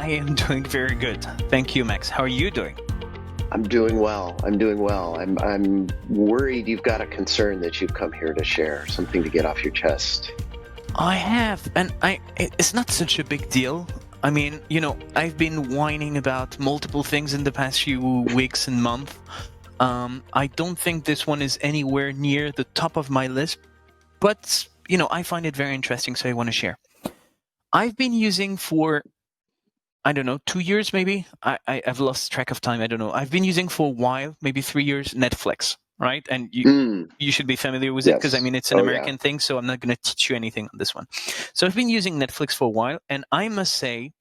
am doing very good. Thank you, Max. How are you doing? I'm doing well. I'm worried you've got a concern that you've come here to share, something to get off your chest. I have, and it's not such a big deal. I mean, I've been whining about multiple things in the past few weeks and months. I don't think this one is anywhere near the top of my list, but, I find it very interesting, so I want to share. I've been using for, I don't know, 2 years maybe? I've lost track of time. I don't know. I've been using for a while, maybe 3 years, Netflix, right? And you should be familiar with it because, Yes. it's an American thing, so I'm not going to teach you anything on this one. So I've been using Netflix for a while, and I must say,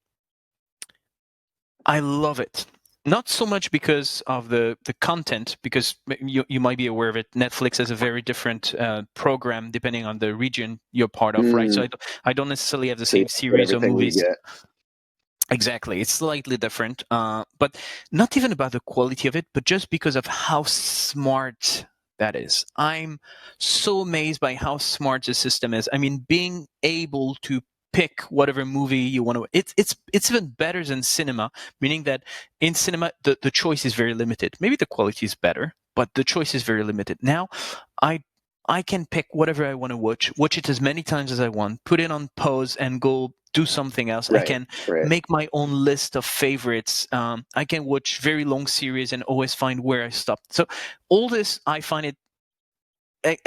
I love it. Not so much because of the content, because you might be aware of it. Netflix has a very different program depending on the region you're part of, right? So I don't necessarily have the same series or movies. Exactly. It's slightly different, but not even about the quality of it, but just because of how smart that is. I'm so amazed by how smart the system is. I mean, being able to pick whatever movie you want to, it's even better than cinema, meaning that in cinema, the choice is very limited. Maybe the quality is better, but the choice is very limited. Now, I can pick whatever I want to watch it as many times as I want, put it on pause and go do something else. Right, I can right. make my own list of favorites. I can watch very long series and always find where I stopped. So all this, I find it,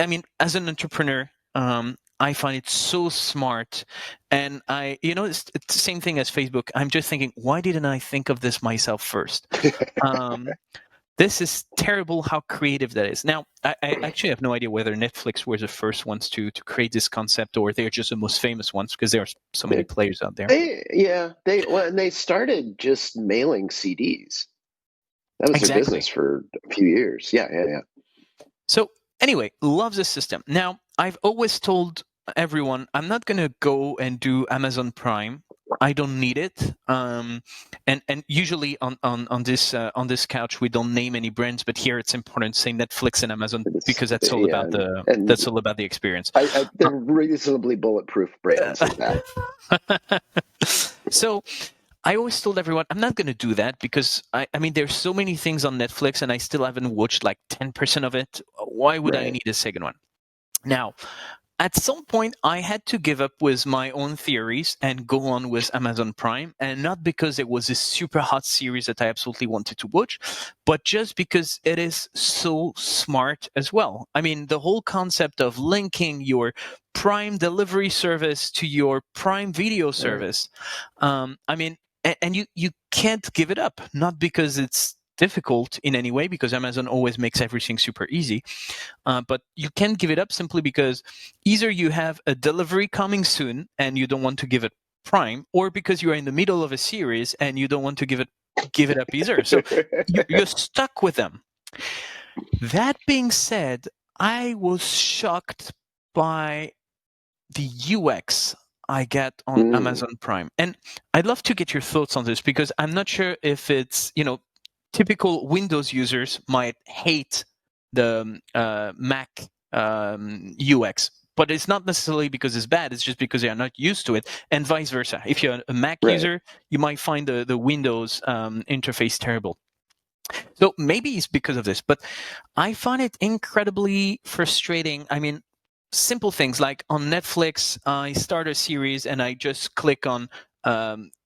I mean, as an entrepreneur, I find it so smart. And it's the same thing as Facebook. I'm just thinking, why didn't I think of this myself first? This is terrible how creative that is. Now, I actually have no idea whether Netflix were the first ones to create this concept or they're just the most famous ones because there are so many players out there. They started just mailing CDs. That was their business for a few years. Yeah. So anyway, love the system. Now, I've always told everyone, I'm not going to go and do Amazon Prime. I don't need it. And usually on this couch we don't name any brands, but here it's important to say Netflix and Amazon because that's all about the experience. They're reasonably bulletproof brands at that. So I always told everyone I'm not going to do that because I mean there's so many things on Netflix and I still haven't watched like 10% of it. Why would I need a second one? Now, at some point, I had to give up with my own theories and go on with Amazon Prime, and not because it was a super hot series that I absolutely wanted to watch, but just because it is so smart as well. I mean, the whole concept of linking your Prime delivery service to your Prime video service, I mean, and you can't give it up, not because it's difficult in any way, because Amazon always makes everything super easy. But you can't give it up simply because either you have a delivery coming soon and you don't want to give it Prime, or because you are in the middle of a series and you don't want to give it up either. So you're stuck with them. That being said, I was shocked by the UX I get on Amazon Prime. And I'd love to get your thoughts on this because I'm not sure if it's, typical Windows users might hate the Mac UX, but it's not necessarily because it's bad. It's just because they are not used to it, and vice versa. If you're a Mac user, you might find the Windows interface terrible. So maybe it's because of this, but I find it incredibly frustrating. I mean, simple things like on Netflix, I start a series and I just click on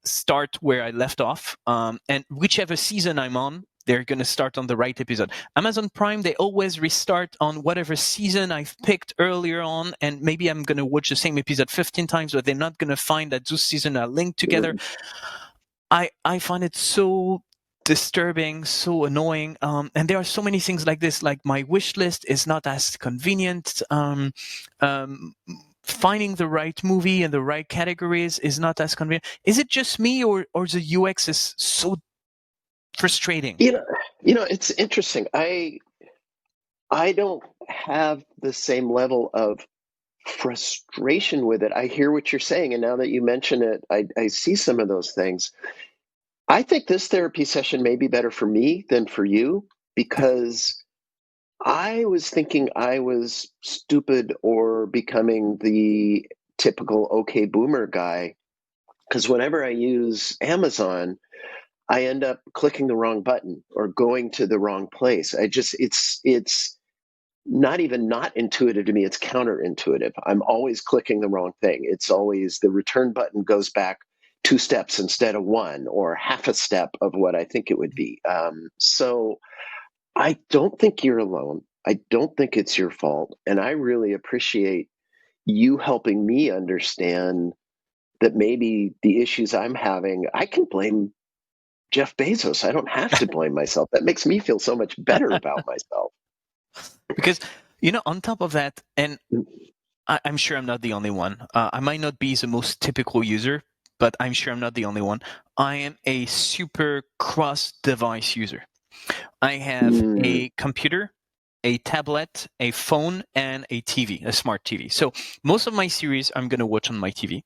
start where I left off, and whichever season I'm on, they're going to start on the right episode. Amazon Prime, they always restart on whatever season I've picked earlier on, and maybe I'm going to watch the same episode 15 times, but they're not going to find that those seasons are linked together. I find it so disturbing, so annoying, and there are so many things like this. Like my wish list is not as convenient. Finding the right movie and the right categories is not as convenient. Is it just me, or the UX is so frustrating? It's interesting. I don't have the same level of frustration with it. I hear what you're saying, and now that you mention it, I see some of those things. I think this therapy session may be better for me than for you because I was thinking I was stupid or becoming the typical okay boomer guy because whenever I use Amazon, I end up clicking the wrong button or going to the wrong place. It's not even not intuitive to me, it's counterintuitive. I'm always clicking the wrong thing. It's always the return button goes back 2 steps instead of one, or half a step of what I think it would be. So I don't think you're alone. I don't think it's your fault. And I really appreciate you helping me understand that maybe the issues I'm having, I can blame Jeff Bezos. I don't have to blame myself. That makes me feel so much better about myself. Because, on top of that, and I'm sure I'm not the only one. I might not be the most typical user, but I'm sure I'm not the only one. I am a super cross-device user. I have a computer, a tablet, a phone, and a TV, a smart TV. So most of my series I'm going to watch on my TV.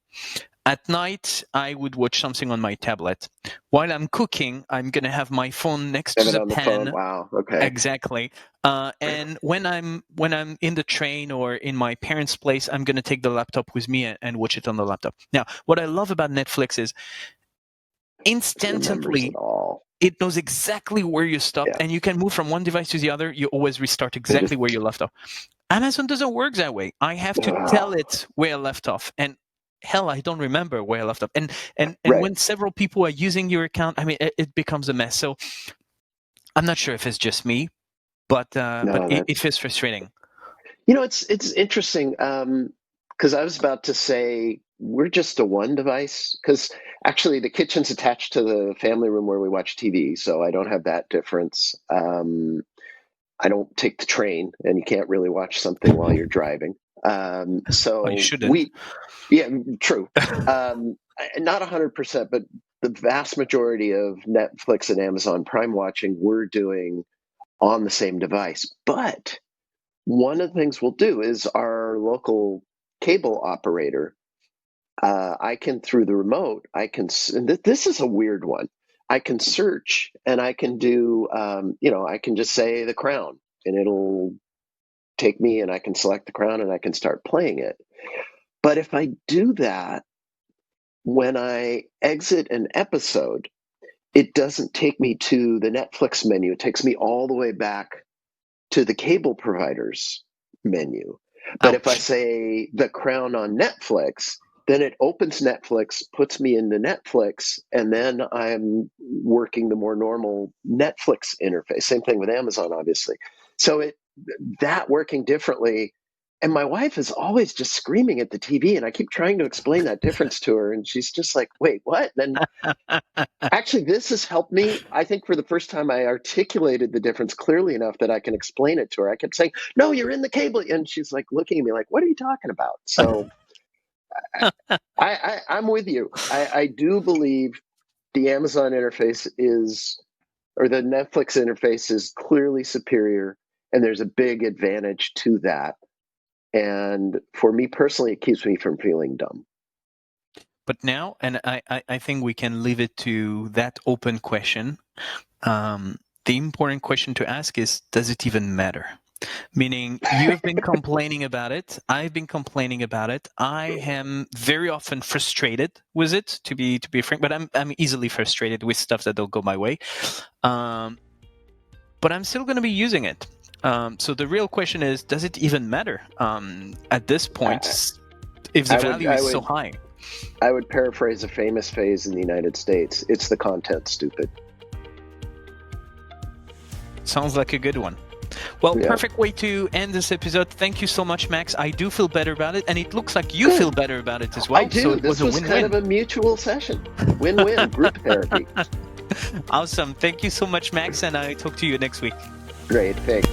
At night, I would watch something on my tablet. While I'm cooking, I'm going to have my phone next to the pan. Phone. Wow. Okay. Exactly. And when I'm in the train or in my parents' place, I'm going to take the laptop with me and watch it on the laptop. Now, what I love about Netflix is instantly it knows exactly where you stopped, and you can move from one device to the other. You always restart exactly where you left off. Amazon doesn't work that way. I have to tell it where I left off, and hell, I don't remember where I left off. And when several people are using your account, I mean, it becomes a mess. So I'm not sure if it's just me, but it feels frustrating. It's interesting because I was about to say we're just a one device, because actually the kitchen's attached to the family room where we watch TV, so I don't have that difference. I don't take the train, and you can't really watch something while you're driving. So you shouldn't. True. Not 100%, but the vast majority of Netflix and Amazon Prime watching we're doing on the same device. But one of the things we'll do is our local cable operator, I can, through the remote, this is a weird one. I can search and I can do, I can just say The Crown and it'll take me and I can select The Crown and I can start playing it. But if I do that, when I exit an episode, it doesn't take me to the Netflix menu. It takes me all the way back to the cable provider's menu. But if I say The Crown on Netflix, then it opens Netflix, puts me into Netflix, and then I'm working the more normal Netflix interface. Same thing with Amazon, obviously. So that working differently. And my wife is always just screaming at the TV, and I keep trying to explain that difference to her, and she's just like, wait, what? And actually, this has helped me. I think for the first time, I articulated the difference clearly enough that I can explain it to her. I kept saying, no, you're in the cable. And she's like looking at me like, what are you talking about? So I'm with you. I do believe the Amazon interface or the Netflix interface is clearly superior, and there's a big advantage to that. And for me personally, it keeps me from feeling dumb. But now, and I think we can leave it to that open question. The important question to ask is, does it even matter? Meaning, you've been complaining about it. I've been complaining about it. I am very often frustrated with it, to be frank. But I'm easily frustrated with stuff that don't go my way. But I'm still going to be using it. So the real question is, does it even matter at this point if the value is so high? I would paraphrase a famous phrase in the United States. It's the content, stupid. Sounds like a good one. Well, perfect way to end this episode. Thank you so much, Max. I do feel better about it, and it looks like you feel better about it as well. I do. So this was kind of a mutual session. Win-win, group therapy. Awesome. Thank you so much, Max, and I'll talk to you next week. Great, thanks.